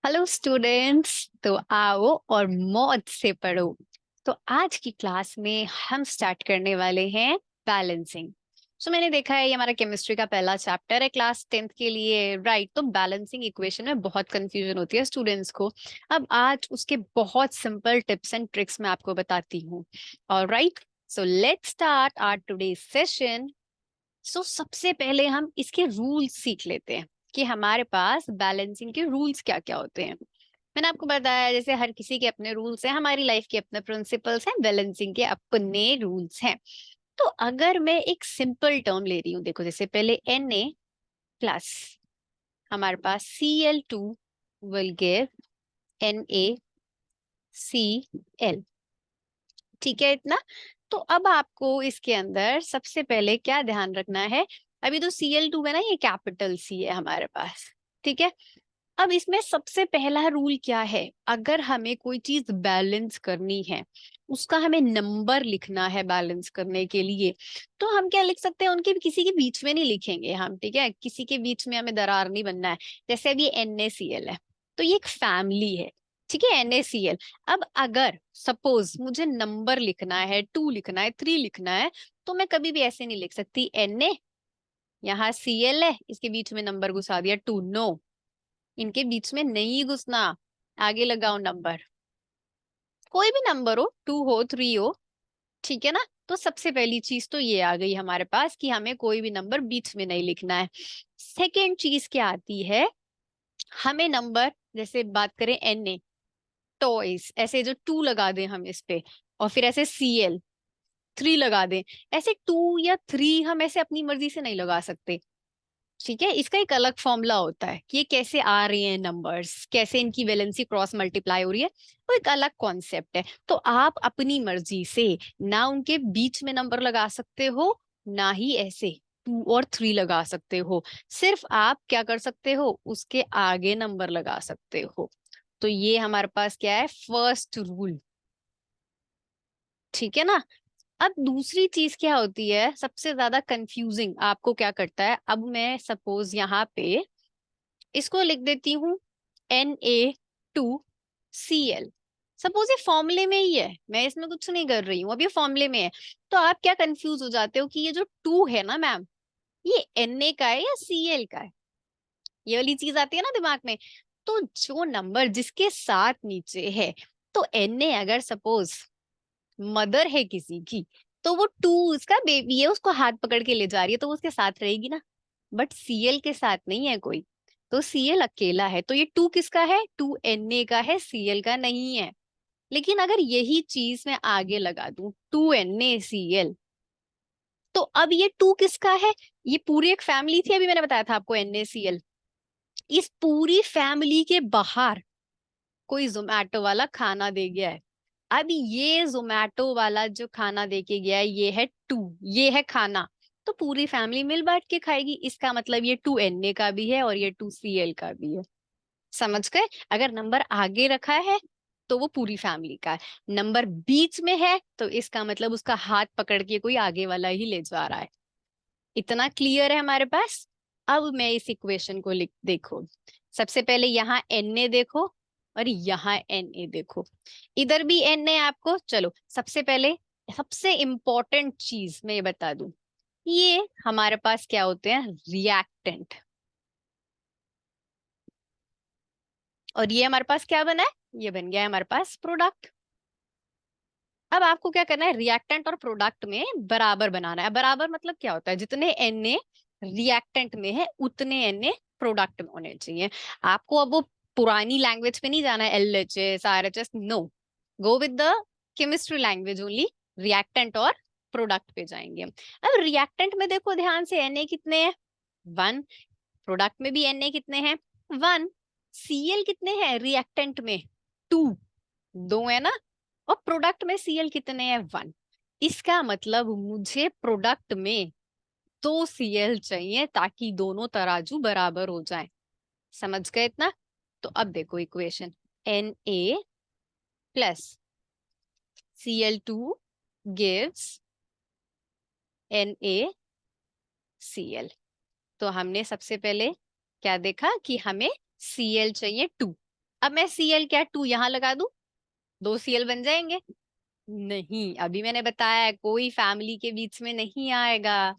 Hello students. तो आओ और मौज से पढ़ो। तो आज की क्लास में हम स्टार्ट करने वाले हैं बैलेंसिंग। मैंने देखा है ये हमारा केमिस्ट्री का पहला चैप्टर है क्लास 10th के लिए, राइट। तो बैलेंसिंग इक्वेशन में बहुत कंफ्यूजन होती है स्टूडेंट्स को। अब आज उसके बहुत सिंपल टिप्स एंड ट्रिक्स मैं आपको बताती हूँ। Alright, so let's start our today's session. सबसे पहले हम इसके रूल्स सीख लेते हैं कि हमारे पास बैलेंसिंग के रूल्स क्या क्या होते हैं। मैंने आपको बताया जैसे हर किसी के अपने रूल्स हैं, हमारी लाइफ के अपने प्रिंसिपल्स हैं, बैलेंसिंग के अपने रूल्स हैं। तो अगर मैं एक सिंपल टर्म ले रही हूँ, देखो जैसे पहले Na+ हमारे पास Cl2 विल गिव NaCl। ठीक है इतना। तो अब आपको इसके अंदर सबसे पहले क्या ध्यान रखना है। अभी तो Cl2 है ना, ये कैपिटल C है हमारे पास। ठीक है। अब इसमें सबसे पहला रूल क्या है, अगर हमें कोई चीज बैलेंस करनी है, उसका हमें नंबर लिखना है बैलेंस करने के लिए, तो हम क्या लिख सकते हैं, उनके किसी के बीच में नहीं लिखेंगे हम। ठीक है, किसी के बीच में हमें दरार नहीं बनना है। जैसे अभी NaCl है, तो ये एक फैमिली है। ठीक है, NaCl। अब अगर सपोज मुझे नंबर लिखना है, 2 लिखना है, 3 लिखना है, तो मैं कभी भी ऐसे नहीं लिख सकती Na, यहाँ Cl है, इसके बीच में नंबर घुसा दिया 2। नो, इनके बीच में नहीं घुसना, आगे लगाओ नंबर, कोई भी नंबर हो, 2 हो, 3 हो। ठीक है ना। तो सबसे पहली चीज तो ये आ गई हमारे पास कि हमें कोई भी नंबर बीच में नहीं लिखना है। सेकेंड चीज क्या आती है, हमें नंबर जैसे बात करें Na, टॉयज, ऐसे जो 2 लगा दें हम इस पे, और फिर ऐसे Cl 3 लगा दें। ऐसे 2 या 3 हम ऐसे अपनी मर्जी से नहीं लगा सकते। ठीक है, इसका एक अलग फॉर्मूला होता है कि ये कैसे आ रहे हैं नंबर्स, कैसे इनकी वैलेंसी क्रॉस मल्टीप्लाई हो रही है, वो एक अलग कॉन्सेप्ट है। तो आप अपनी मर्जी से ना उनके बीच में नंबर लगा सकते हो, ना ही ऐसे 2 और 3 लगा सकते हो। सिर्फ आप क्या कर सकते हो, उसके आगे नंबर लगा सकते हो। तो ये हमारे पास क्या है, फर्स्ट रूल। ठीक है ना। अब दूसरी चीज क्या होती है, सबसे ज्यादा कंफ्यूजिंग आपको क्या करता है। अब मैं सपोज यहाँ पे इसको लिख देती हूँ Na2Cl। सपोज ये फॉर्मूले में ही है, मैं इसमें कुछ नहीं कर रही हूँ, अब ये फॉर्मूले में है। तो आप क्या कंफ्यूज हो जाते हो कि ये जो 2 है ना मैम, ये Na का है या Cl का है, ये वाली चीज आती है ना दिमाग में। तो जो नंबर जिसके साथ नीचे है, तो Na अगर सपोज मदर है किसी की, तो वो 2 उसका बेबी है, उसको हाथ पकड़ के ले जा रही है, तो वो उसके साथ रहेगी ना। बट Cl के साथ नहीं है कोई, तो Cl अकेला है। तो ये 2 किसका है, 2 Na का है, Cl का नहीं है। लेकिन अगर यही चीज मैं आगे लगा दूं 2 NaCl, तो अब ये 2 किसका है, ये पूरी एक फैमिली थी, अभी मैंने बताया था आपको NaCl। इस पूरी फैमिली के बाहर कोई जोमैटो वाला खाना दे गया है। अब ये जोमैटो वाला जो खाना दे के गया है, ये है 2, ये है खाना। तो पूरी फैमिली मिल बांट के खाएगी, इसका मतलब ये 2 Na का भी है और ये 2 Cl का भी है। समझ गए। अगर नंबर आगे रखा है तो वो पूरी फैमिली का है, नंबर बीच में है तो इसका मतलब उसका हाथ पकड़ के कोई आगे वाला ही ले जा रहा है। इतना क्लियर है हमारे पास। अब मैं इस इक्वेशन को लिख, देखो सबसे पहले यहाँ Na देखो और यहाँ Na देखो, इधर भी Na है आपको। चलो सबसे पहले सबसे इंपॉर्टेंट चीज मैं ये बता दूं, ये हमारे पास क्या होते हैं, रिएक्टेंट। और ये हमारे पास क्या बना है, ये बन गया है हमारे पास प्रोडक्ट। अब आपको क्या करना है, रिएक्टेंट और प्रोडक्ट में बराबर बनाना है। बराबर मतलब क्या होता है, जितने Na रिएक्टेंट में है उतने Na प्रोडक्ट में होने चाहिए। आपको अब वो पुरानी लैंग्वेज पे नहीं जाना है, LHS RHS, no, go with the chemistry language only. Reactant और प्रोडक्ट पे जाएंगे। अब रिएक्टेंट में देखो ध्यान से, Na कितने हैं, 1। प्रोडक्ट में भी Na कितने हैं, 1। Cl कितने हैं रिएक्टेंट में, 2, 2 है ना। और प्रोडक्ट में Cl कितने हैं, 1। इसका मतलब मुझे प्रोडक्ट में 2 Cl चाहिए ताकि दोनों तराजू बराबर हो जाएं। समझ गए इतना। तो अब देखो इक्वेशन, Na+Cl2 gives NaCl। तो हमने सबसे पहले क्या देखा कि हमें Cl चाहिए 2। अब मैं Cl क्या 2 यहाँ लगा दूं, 2 Cl बन जाएंगे? नहीं, अभी मैंने बताया है कोई फैमिली के बीच में नहीं आएगा,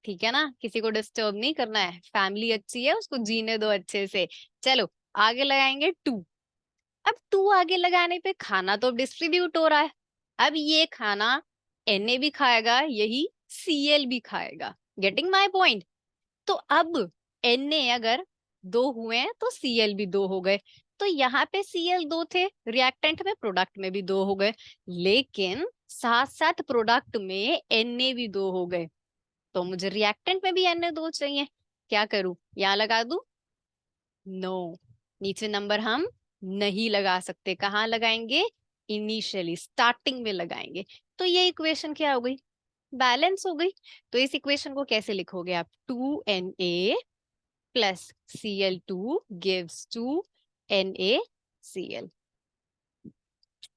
ठीक है ना, किसी को डिस्टर्ब नहीं करना है, फैमिली अच्छी है उसको जीने दो अच्छे से। चलो आगे लगाएंगे 2। अब 2 आगे लगाने पे खाना तो डिस्ट्रीब्यूट हो रहा है, अब ये खाना Na भी खाएगा, यही Cl भी खाएगा। Getting my point? तो अब Na अगर 2 हुए हैं तो Cl भी 2 हो गए, तो यहाँ पे Cl 2 थे, रिएक्टेंट में प्रोडक्ट में भी 2 हो गए, लेकिन साथ साथ प्रोडक्ट में Na भी 2 हो गए, तो मुझे रिएक्टेंट में भी Na 2 चाहिए। क्या करूं, यहाँ लगा दूं? नो, नीचे नंबर हम नहीं लगा सकते, कहाँ लगाएंगे? इनिशियली स्टार्टिंग में लगाएंगे। तो ये इक्वेशन क्या हो गई? बैलेंस हो गई। तो इस इक्वेशन को कैसे लिखोगे आप? 2Na plus Cl2 gives 2NaCl।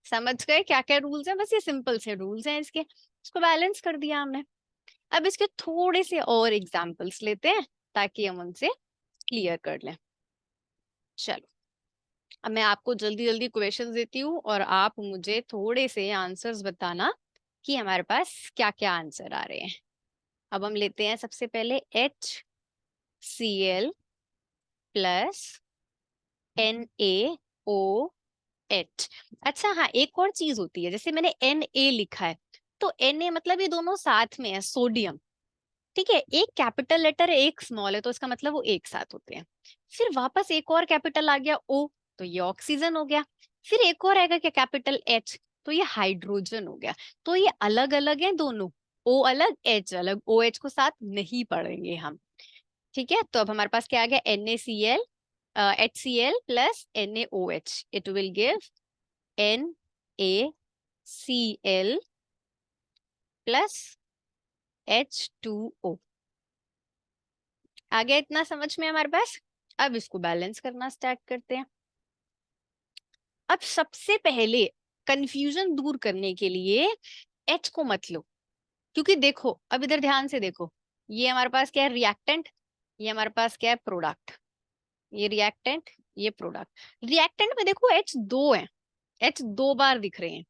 समझ गए क्या क्या रूल्स हैं? बस ये सिंपल से रूल्स हैं इसके, इसको बैलेंस कर दिया हमने। अब इसके थोड़े से और एग्जाम्पल्स लेते हैं ताकि हम उनसे क्लियर कर लें। चलो, अब मैं आपको जल्दी जल्दी क्वेश्चंस देती हूँ और आप मुझे थोड़े से आंसर्स बताना कि हमारे पास क्या क्या आंसर आ रहे हैं। अब हम लेते हैं सबसे पहले HCl प्लस NaOH। अच्छा हाँ, एक और चीज होती है, जैसे मैंने Na लिखा है तो Na मतलब ये दोनों साथ में है, सोडियम, ठीक है, एक कैपिटल लेटर है एक स्मॉल है, तो इसका मतलब वो एक साथ होते हैं। फिर वापस एक और कैपिटल आ गया O, तो ये ऑक्सीजन हो गया। फिर एक और आएगा क्या, कैपिटल H, तो ये हाइड्रोजन हो गया। तो ये अलग अलग है दोनों, O अलग H अलग, OH को साथ नहीं पढ़ेंगे हम, ठीक है। तो अब हमारे पास क्या आ गया, NaCl HCl plus NaOH, it will give NaCl plus H2O। आ गया इतना समझ में हमारे पास? अब इसको बैलेंस करना स्टार्ट करते हैं। अब सबसे पहले कंफ्यूजन दूर करने के लिए H को मत लो, क्योंकि देखो अब इधर ध्यान से देखो, ये हमारे पास क्या है, रिएक्टेंट, ये हमारे पास क्या है, प्रोडक्ट, ये रिएक्टेंट ये प्रोडक्ट। रिएक्टेंट में देखो H 2 है, H 2 बार दिख रहे हैं,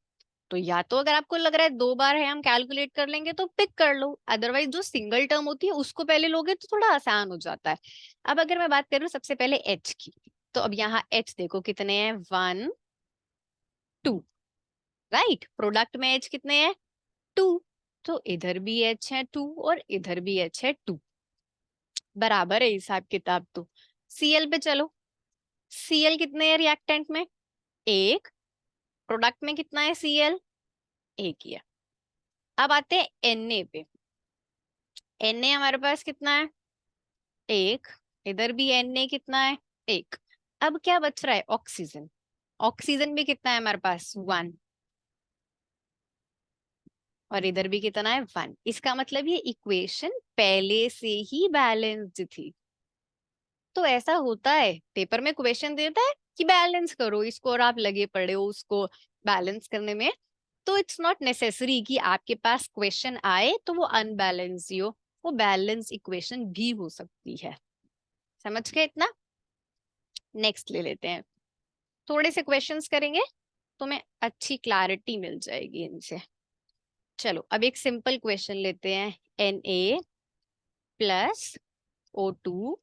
तो या तो अगर आपको लग रहा है 2 बार है हम कैलकुलेट कर लेंगे तो पिक कर लो, अदरवाइज जो सिंगल टर्म होती है उसको पहले लोगे तो थोड़ा आसान हो जाता है। अब अगर मैं बात करूं सबसे पहले H की, तो अब यहाँ H देखो कितने हैं, 1 2, राइट, प्रोडक्ट में H कितने हैं, 2, तो इधर भी H है 2 और इधर भी H है 2, बराबर है हिसाब किताब। तो Cl पे चलो, Cl कितने हैं रिएक्टेंट में, एक, प्रोडक्ट में कितना है Cl, एक ही है। अब आते हैं Na पे, Na हमारे पास कितना है, एक, इधर भी Na कितना है, एक। अब क्या बच रहा है, ऑक्सीजन, ऑक्सीजन भी कितना है हमारे पास, 1, और इधर भी कितना है, 1। इसका मतलब ये इक्वेशन पहले से ही बैलेंस्ड थी। तो ऐसा होता है, पेपर में क्वेश्चन देता है कि बैलेंस करो इसको और आप लगे पड़े हो उसको बैलेंस करने में, तो इट्स नॉट नेसेसरी कि आपके पास क्वेश्चन आए तो वो अनबैलेंस ही हो, वो बैलेंस इक्वेशन भी हो सकती है। समझ गए इतना? नेक्स्ट ले लेते हैं, थोड़े से क्वेश्चंस करेंगे तो मैं अच्छी क्लैरिटी मिल जाएगी इनसे। चलो अब एक सिंपल क्वेश्चन लेते हैं, Na plus O2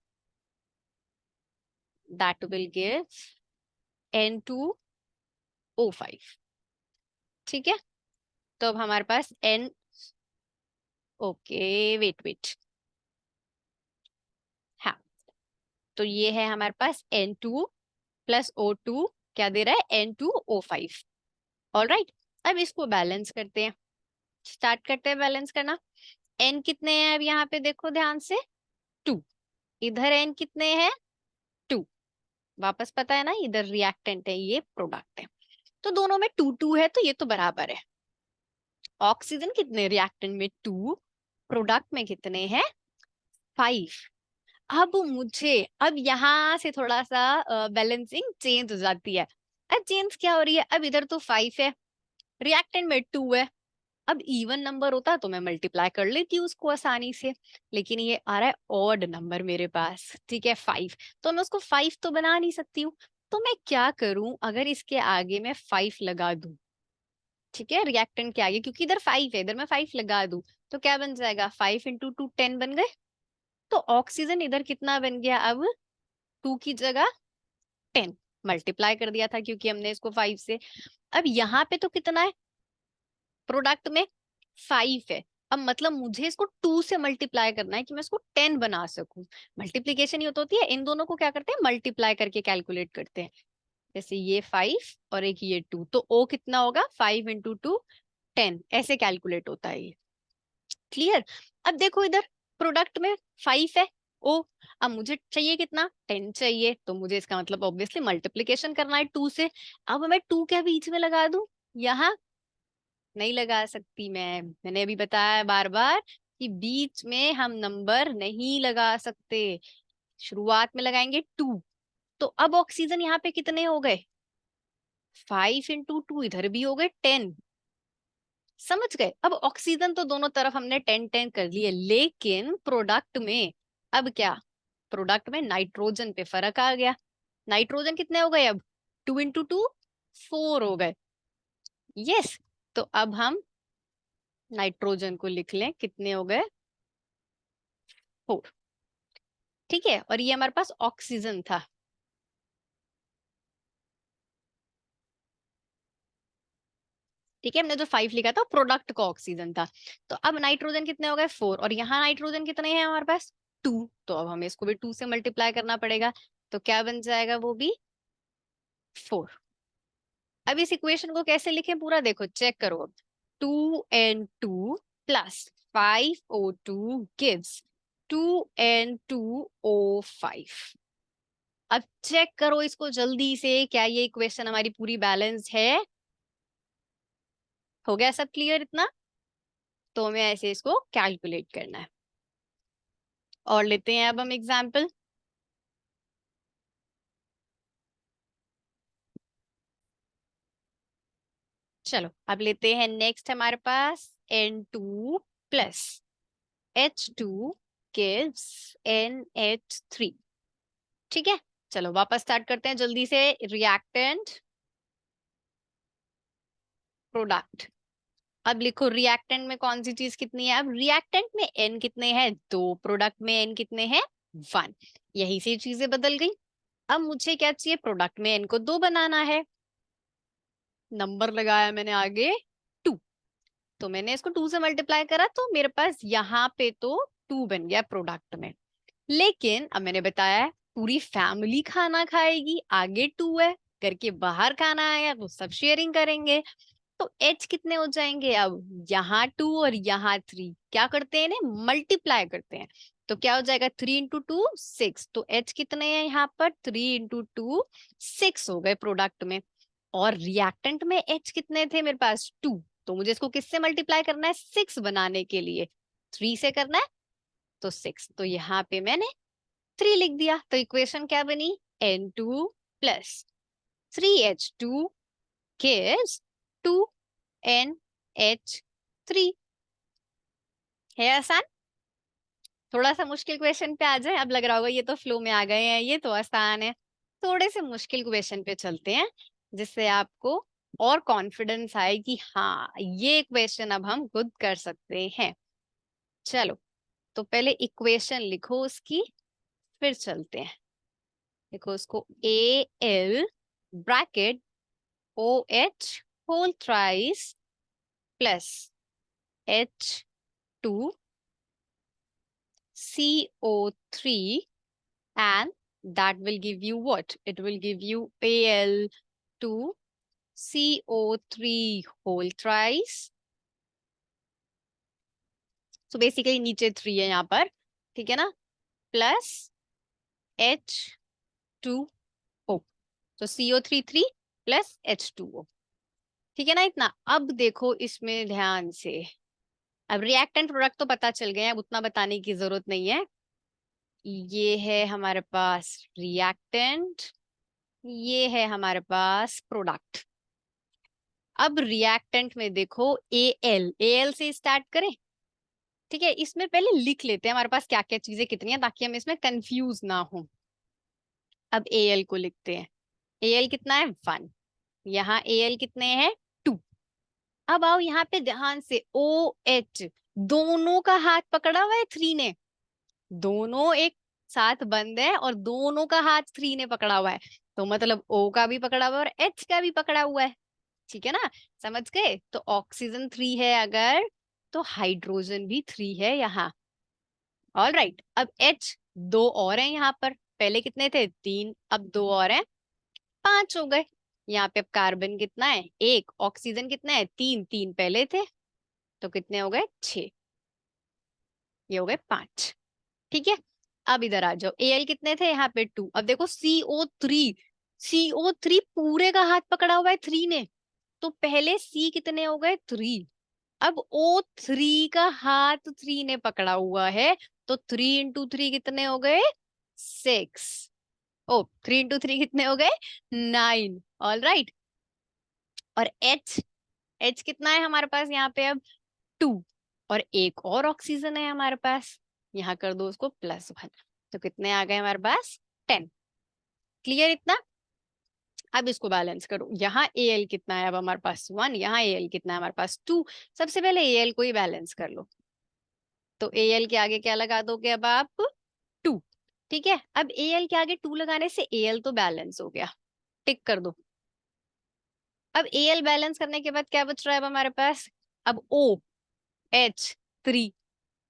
that will give N2O5, ठीक है। तो अब हमारे पास N, ओके वेट वेट, हाँ, तो ये है हमारे पास N2 प्लस O2 क्या दे रहा है, N2O5, ऑल राइट। अब इसको बैलेंस करते हैं, स्टार्ट करते हैं बैलेंस करना। N कितने हैं अब यहाँ पे देखो ध्यान से, 2, इधर N कितने हैं, 2, वापस पता है ना इधर रिएक्टेंट है ये प्रोडक्ट है, तो दोनों में 2 2 है तो ये तो बराबर है। ऑक्सीजन कितने, रिएक्टेंट में 2, प्रोडक्ट में कितने हैं, 5। अब मुझे, अब यहाँ से थोड़ा सा बैलेंसिंग चेंज हो जाती है। अब चेंज क्या हो रही है, अब इधर तो 5 है, रिएक्टेंट में 2 है, अब इवन नंबर होता तो मैं मल्टीप्लाई कर लेती हूँ उसको आसानी से, लेकिन ये आ रहा है ऑड नंबर मेरे पास, ठीक है 5, तो मैं उसको 5 तो बना नहीं सकती हूँ, तो मैं क्या करूं, अगर इसके आगे मैं 5 लगा दूं, ठीक है, रिएक्टेंट के आगे, क्योंकि इधर 5 है, इधर मैं 5 लगा दूं, तो क्या बन जाएगा, 5 × 2 10 बन गए। तो ऑक्सीजन इधर कितना बन गया अब, 2 की जगह 10, मल्टीप्लाई कर दिया था क्योंकि हमने इसको 5 से। अब यहाँ पे तो कितना है, प्रोडक्ट में 5 है। अब मतलब मुझे इसको 2 से मल्टीप्लाई करना है कि मैं इसको 10 बना सकूं। मल्टीप्लीकेशन ये तो होती है, इन दोनों को क्या करते हैं, मल्टीप्लाई करके कैलकुलेट करते हैं। जैसे ये 5 और एक ये 2, तो ओ कितना होगा, 5 × 2 10, ऐसे कैलकुलेट होता है ये। क्लियर। अब देखो इधर प्रोडक्ट में 5 है ओ, अब मुझे चाहिए कितना, 10 चाहिए, तो मुझे इसका मतलब ऑब्वियसली मल्टीप्लीकेशन करना है 2 से। अब मैं 2 के बीच में लगा दूं, यहाँ नहीं लगा सकती मैंने अभी बताया बार बार कि बीच में हम नंबर नहीं लगा सकते, शुरुआत में लगाएंगे 2। तो अब ऑक्सीजन यहाँ पे कितने हो गए, 5 × 2, इधर भी हो गए 10। समझ गए। अब ऑक्सीजन तो दोनों तरफ हमने 10 10 कर लिए, लेकिन प्रोडक्ट में अब क्या, प्रोडक्ट में नाइट्रोजन पे फर्क आ गया। नाइट्रोजन कितने हो गए अब, 2 × 2 4 हो गए। यस, तो अब हम नाइट्रोजन को लिख लें, कितने हो गए, 4। ठीक है, और ये हमारे पास ऑक्सीजन था। ठीक है, हमने जो 5 लिखा था प्रोडक्ट का ऑक्सीजन था। तो अब नाइट्रोजन कितने हो गए, 4, और यहाँ नाइट्रोजन कितने हैं हमारे पास, 2। तो अब हमें इसको भी 2 से मल्टीप्लाई करना पड़ेगा, तो क्या बन जाएगा, वो भी 4। अब इस इक्वेशन को कैसे लिखें पूरा देखो, चेक करो अब। 2N2 plus 5O2 gives 2N2O5। अब चेक करो इसको जल्दी से, क्या ये इक्वेशन हमारी पूरी बैलेंस है, हो गया सब क्लियर इतना। तो हमें ऐसे इसको कैलकुलेट करना है। और लेते हैं अब हम एग्जाम्पल। चलो अब लेते हैं नेक्स्ट, हमारे पास N2 plus H2 gives NH3। ठीक है, चलो वापस स्टार्ट करते हैं जल्दी से। Reactant, product. अब लिखो रिएक्टेंट में कौन सी चीज कितनी है, अब रिएक्टेंट में N कितने हैं, 2, प्रोडक्ट में N कितने हैं, 1। यही से चीजें बदल गई। अब मुझे क्या चाहिए, प्रोडक्ट में N को 2 बनाना है, नंबर लगाया मैंने आगे 2। तो मैंने इसको 2 से मल्टीप्लाई करा, तो मेरे पास यहाँ पे तो 2 बन गया प्रोडक्ट में। लेकिन अब मैंने बताया है, पूरी फैमिली खाना खाएगी, आगे 2 है, घर के बाहर खाना आया तो सब शेयरिंग करेंगे। तो एच कितने हो जाएंगे, अब यहाँ 2 और यहाँ 3 क्या करते हैं, इन्हें मल्टीप्लाई करते हैं। तो क्या हो जाएगा, 3 × 2 6। तो एच कितने हैं यहाँ पर, 3 × 2 6 हो गए प्रोडक्ट में। और रिएक्टेंट में एच कितने थे मेरे पास, 2। तो मुझे इसको किससे मल्टीप्लाई करना है, 6 बनाने के लिए 3 से करना है, तो 6। तो यहाँ पे मैंने 3 लिख दिया। तो इक्वेशन क्या बनी, N2 plus 3H2 gives 2NH3। है आसान। थोड़ा सा मुश्किल क्वेश्चन पे आ जाए, अब लग रहा होगा ये तो फ्लो में आ गए हैं, ये तो आसान है। थोड़े से मुश्किल क्वेश्चन पे चलते हैं, जिससे आपको और कॉन्फिडेंस आए कि हाँ ये क्वेश्चन अब हम खुद कर सकते हैं। चलो, तो पहले इक्वेशन लिखो उसकी, फिर चलते हैं। देखो उसको, Al bracket OH whole thrice plus H2 CO3, and that will give you what? It will give you Al2 CO3 whole thrice. So basically नीचे 3 है यहाँ पर, ठीक है ना, प्लस H2O, तो CO3 3 प्लस H2O। ठीक है ना इतना। अब देखो इसमें ध्यान से, अब रिएक्टेंट प्रोडक्ट तो पता चल गए, अब उतना बताने की जरूरत नहीं है। ये है हमारे पास रिएक्टेंट, ये है हमारे पास प्रोडक्ट। अब रिएक्टेंट में देखो एल से स्टार्ट करें। ठीक है, इसमें पहले लिख लेते हैं हमारे पास क्या क्या चीजें कितनी है, ताकि हम इसमें कंफ्यूज ना हो। अब एल को लिखते हैं, Al कितना है 1, यहाँ Al कितने हैं 2। अब आओ यहाँ पे ध्यान से, OH दोनों का हाथ पकड़ा हुआ है 3 ने, दोनों एक साथ बंद है और दोनों का हाथ 3 ने पकड़ा हुआ है, तो मतलब O का भी पकड़ा हुआ है और H का भी पकड़ा हुआ है। ठीक है ना, समझ गए? तो ऑक्सीजन 3 है अगर, तो हाइड्रोजन भी 3 है यहाँ। ऑल राइट, अब H दो और हैं यहाँ पर, पहले कितने थे 3, अब दो और हैं 5 हो गए। यहाँ पे अब कार्बन कितना है 1, ऑक्सीजन कितना है 3, 3 पहले थे, तो कितने हो गए 6, ये हो गए 5। ठीक है, अब इधर आ जाओ, Al कितने थे यहाँ पे 2, अब देखो CO3, CO3 पूरे का हाथ पकड़ा हुआ है 3 ने, तो पहले C कितने हो गए 3, अब O3 का हाथ 3 ने पकड़ा हुआ है, तो 3 × 3 कितने हो गए 6, ओ 3 × 3 कितने हो गए 9। ऑल राइट, और H कितना है हमारे पास यहाँ पे अब 2, और एक और ऑक्सीजन है हमारे पास, यहाँ कर दो उसको +1, तो कितने आ गए हमारे पास 10। क्लियर इतना? अब इसको बैलेंस करो, यहाँ Al कितना है अब हमारे पास 1, यहाँ Al कितना है हमारे पास 2। सबसे पहले Al को ही बैलेंस कर लो, तो Al के आगे क्या लगा दोगे अब आप 2। ठीक है, अब Al के आगे 2 लगाने से Al तो बैलेंस हो गया, टिक कर दो। अब Al बैलेंस करने के बाद क्या बच रहा है अब हमारे पास, अब OH3।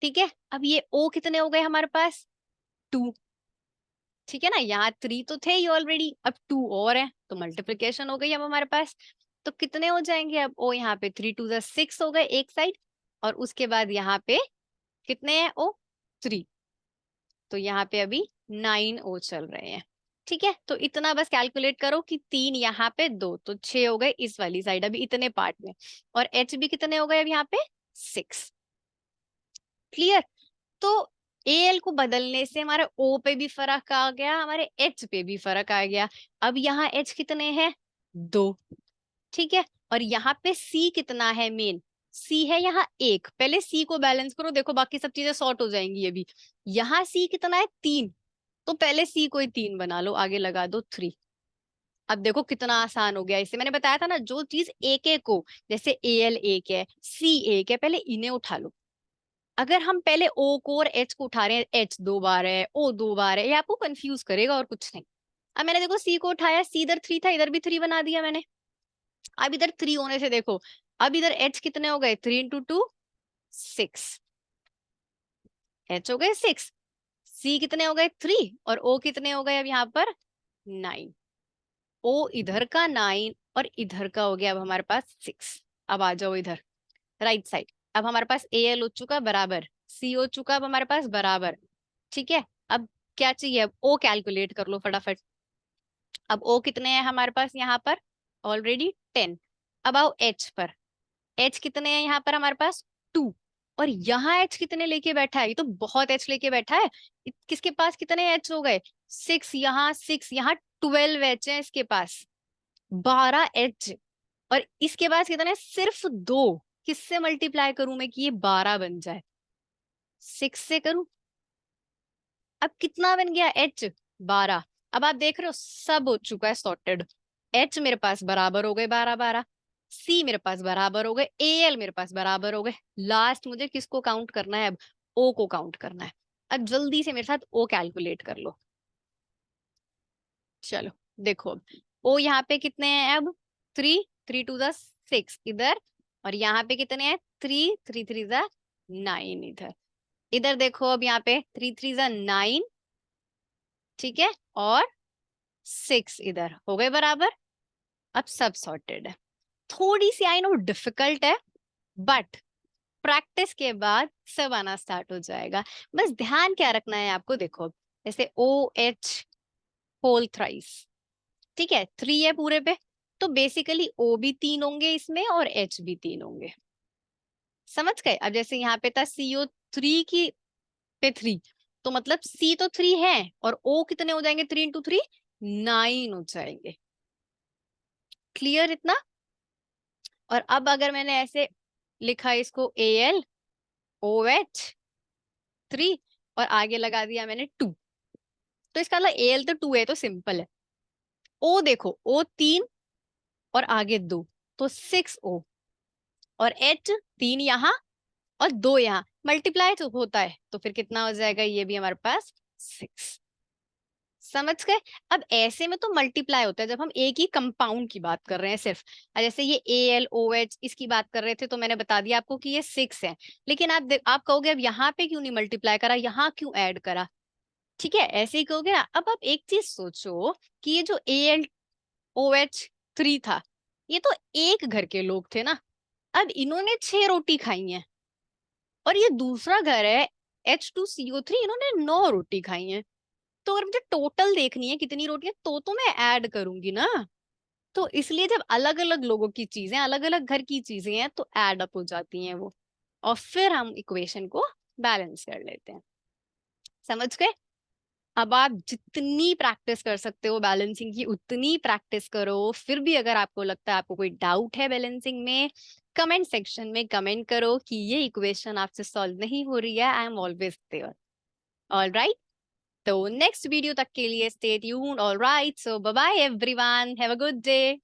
ठीक है, अब ये O कितने हो गए हमारे पास 2। ठीक है ना, यहाँ 3 तो थे ही ऑलरेडी, अब 2 और है, तो मल्टीप्लिकेशन हो गई अब हमारे पास। तो कितने हो जाएंगे अब O, यहाँ पे 3 × 2 = 6 हो गए एक साइड, और उसके बाद यहाँ पे कितने हैं O 3, तो यहाँ पे अभी 9 O चल रहे हैं। ठीक है, तो इतना बस कैलकुलेट करो कि 3 यहाँ पे 2, तो 6 हो गए इस वाली साइड अभी इतने पार्ट में, और H भी कितने हो गए अब यहाँ पे 6। क्लियर? तो Al को बदलने से हमारे O पे भी फर्क आ गया, हमारे H पे भी फर्क आ गया। अब यहाँ H कितने हैं 2। ठीक है, और यहाँ पे C कितना है मेन, C है यहाँ 1, पहले C को बैलेंस करो, देखो बाकी सब चीजें सॉर्ट हो जाएंगी अभी। यहाँ C कितना है 3, तो पहले C को ही 3 बना लो, आगे लगा दो 3। अब देखो कितना आसान हो गया, इससे मैंने बताया था ना, जो चीज एक एक को, जैसे Al एक है C एक है, पहले इन्हें उठा लो। अगर हम पहले O को और H को उठा रहे हैं, H 2 बार है O 2 बार है, ये आपको कंफ्यूज करेगा और कुछ नहीं। अब मैंने देखो C को उठाया, C इधर 3 था, इधर भी 3 बना दिया मैंने। अब इधर 3 होने से देखो, अब इधर H कितने हो गए 3 × 2 6, H हो गए 6, C कितने हो गए 3, और O कितने हो गए अब यहाँ पर 9। O इधर का 9 और इधर का हो गया अब हमारे पास 6। अब आ जाओ इधर राइट साइड, अब हमारे पास Al हो चुका बराबर, C हो चुका अब हमारे पास बराबर। ठीक है, अब क्या चाहिए, अब O कैलकुलेट कर लो फटाफट। अब O कितने हैं हमारे पास यहाँ पर ऑलरेडी 10। अब आओ H पर, H कितने हैं यहाँ पर हमारे पास 2, और यहाँ H कितने लेके बैठा है, ये तो बहुत H लेके बैठा है। किसके पास कितने H हो गए 6, यहाँ 6, यहाँ 12 H है इसके पास, 12 H, और इसके पास कितने सिर्फ 2। किससे मल्टीप्लाई करूं मैं कि ये 12 बन जाए, 6 से करूं। अब कितना बन गया H 12। अब आप देख रहे हो सब हो चुका है सॉर्टेड, H मेरे पास बराबर हो गए 12 12, C मेरे पास बराबर हो गए, Al मेरे पास बराबर हो गए। लास्ट मुझे किसको काउंट करना है अब, O को काउंट करना है। अब जल्दी से मेरे साथ O कैलकुलेट कर लो। चलो देखो, O यहाँ पे कितने हैं अब 3, 3 × 2 = 6 इधर, और यहाँ पे कितने हैं 3, 3 × 3 = 9 इधर। इधर देखो अब यहाँ पे 3 3 = 9, ठीक है, और 6 इधर हो गए बराबर। अब सब सॉर्टेड है। थोड़ी सी आई नो डिफिकल्ट है, बट प्रैक्टिस के बाद सब आना स्टार्ट हो जाएगा। बस ध्यान क्या रखना है आपको, देखो जैसे OH होल थ्राइस, ठीक है 3 है पूरे पे, तो बेसिकली O भी 3 होंगे इसमें और H भी 3 होंगे। समझ गए? अब जैसे यहाँ पे था CO3 की पे 3, तो मतलब C तो 3 है, और O कितने हो जाएंगे 3 × 3 9 हो जाएंगे। क्लियर इतना? और अब अगर मैंने ऐसे लिखा इसको AlOH3 और आगे लगा दिया मैंने 2, तो इसका मतलब Al तो 2 है, तो सिंपल है। ओ देखो, O 3 और आगे 2, तो 6O। और H 3 यहाँ और 2 यहाँ, मल्टीप्लाई तो होता है, तो फिर कितना हो जाएगा, ये भी हमारे पास 6। समझ गए। अब ऐसे में तो मल्टीप्लाई होता है जब हम एक ही कंपाउंड की बात कर रहे हैं सिर्फ। जैसे ये AlOH इसकी बात कर रहे थे, तो मैंने बता दिया आपको कि ये 6 है। लेकिन आप कहोगे अब यहाँ पे क्यों नहीं मल्टीप्लाई करा, यहाँ क्यों ऐड करा। ठीक है, ऐसे ही कहोगे ना। अब आप एक चीज सोचो कि ये जो AlOH3 था, ये तो एक घर के लोग थे ना। अब इन्होंने 6 रोटी खाई है, और ये दूसरा घर है H2CO3, इन्होंने 9 रोटी खाई है। तो अगर मुझे टोटल देखनी है कितनी रोटियां, तो मैं ऐड करूंगी ना। तो इसलिए जब अलग अलग लोगों की चीजें, अलग अलग घर की चीजें हैं, तो ऐड अप हो जाती हैं वो, और फिर हम इक्वेशन को बैलेंस कर लेते हैं। समझ गए। अब आप जितनी प्रैक्टिस कर सकते हो बैलेंसिंग की, उतनी प्रैक्टिस करो। फिर भी अगर आपको लगता है आपको कोई डाउट है बैलेंसिंग में, कमेंट सेक्शन में कमेंट करो कि ये इक्वेशन आपसे सॉल्व नहीं हो रही है, I am always there. All right, तो नेक्स्ट वीडियो तक के लिए stay tuned. All right, so bye bye everyone, have a good day.